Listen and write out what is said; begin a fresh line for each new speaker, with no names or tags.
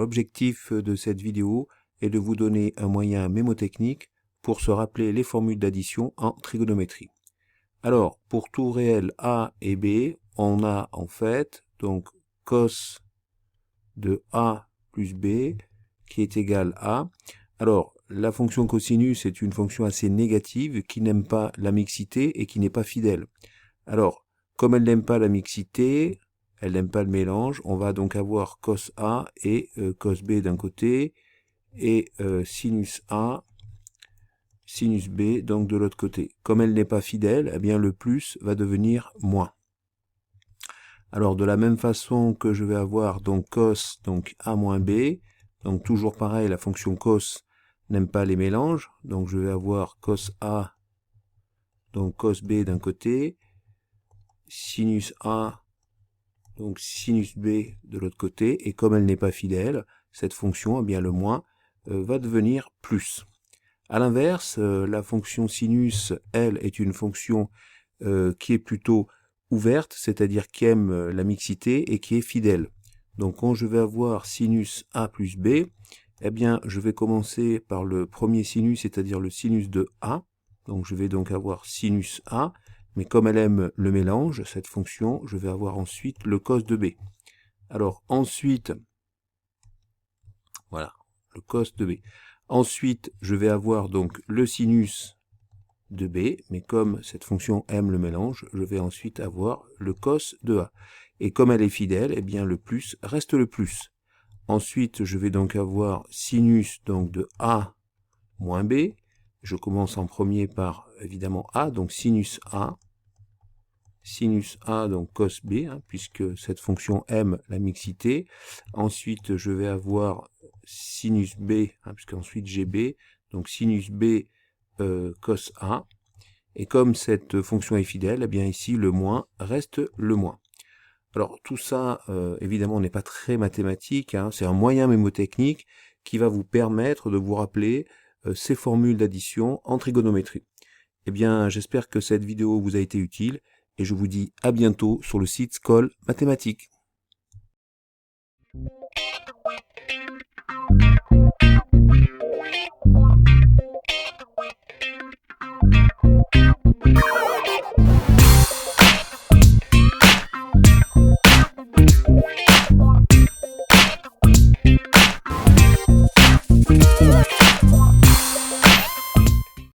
l'objectif de cette vidéo est de vous donner un moyen mémotechnique pour se rappeler les formules d'addition en trigonométrie. Alors, pour tout réel A et B, on a en fait donc cos de A plus B qui est égal à... Alors, la fonction cosinus est une fonction assez négative qui n'aime pas la mixité et qui n'est pas fidèle. Alors, comme elle n'aime pas la mixité, elle n'aime pas le mélange, on va donc avoir cos A et cos B d'un côté et sinus A, sinus B donc de l'autre côté. Comme elle n'est pas fidèle, eh bien le plus va devenir moins. Alors de la même façon que je vais avoir donc cos donc A moins B, donc toujours pareil, la fonction cos n'aime pas les mélanges, donc je vais avoir cos A, donc cos B d'un côté, sinus A, donc sinus B de l'autre côté, et comme elle n'est pas fidèle, cette fonction, eh bien le moins, va devenir plus. A l'inverse, la fonction sinus, elle, est une fonction qui est plutôt ouverte, c'est-à-dire qui aime la mixité et qui est fidèle. Donc quand je vais avoir sinus A plus B, eh bien je vais commencer par le premier sinus, c'est-à-dire le sinus de A. Donc je vais donc avoir sinus A, mais comme elle aime le mélange, cette fonction, je vais avoir ensuite le cos de B. Alors ensuite, voilà, le cos de B. Ensuite, je vais avoir donc le sinus de B, mais comme cette fonction aime le mélange, je vais ensuite avoir le cos de A. Et comme elle est fidèle, eh bien le plus reste le plus. Ensuite, je vais donc avoir sinus donc de A moins B. Je commence en premier par évidemment A, donc sinus A donc cos B, hein, puisque cette fonction aime la mixité. Ensuite, je vais avoir sinus B, hein, puisqu'ensuite j'ai B, donc sinus B cos A. Et comme cette fonction est fidèle, eh bien ici le moins reste le moins. Alors tout ça, évidemment, n'est pas très mathématique, hein, c'est un moyen mémotechnique qui va vous permettre de vous rappeler ces formules d'addition en trigonométrie. Eh bien, j'espère que cette vidéo vous a été utile et je vous dis à bientôt sur le site Skoll Mathématiques.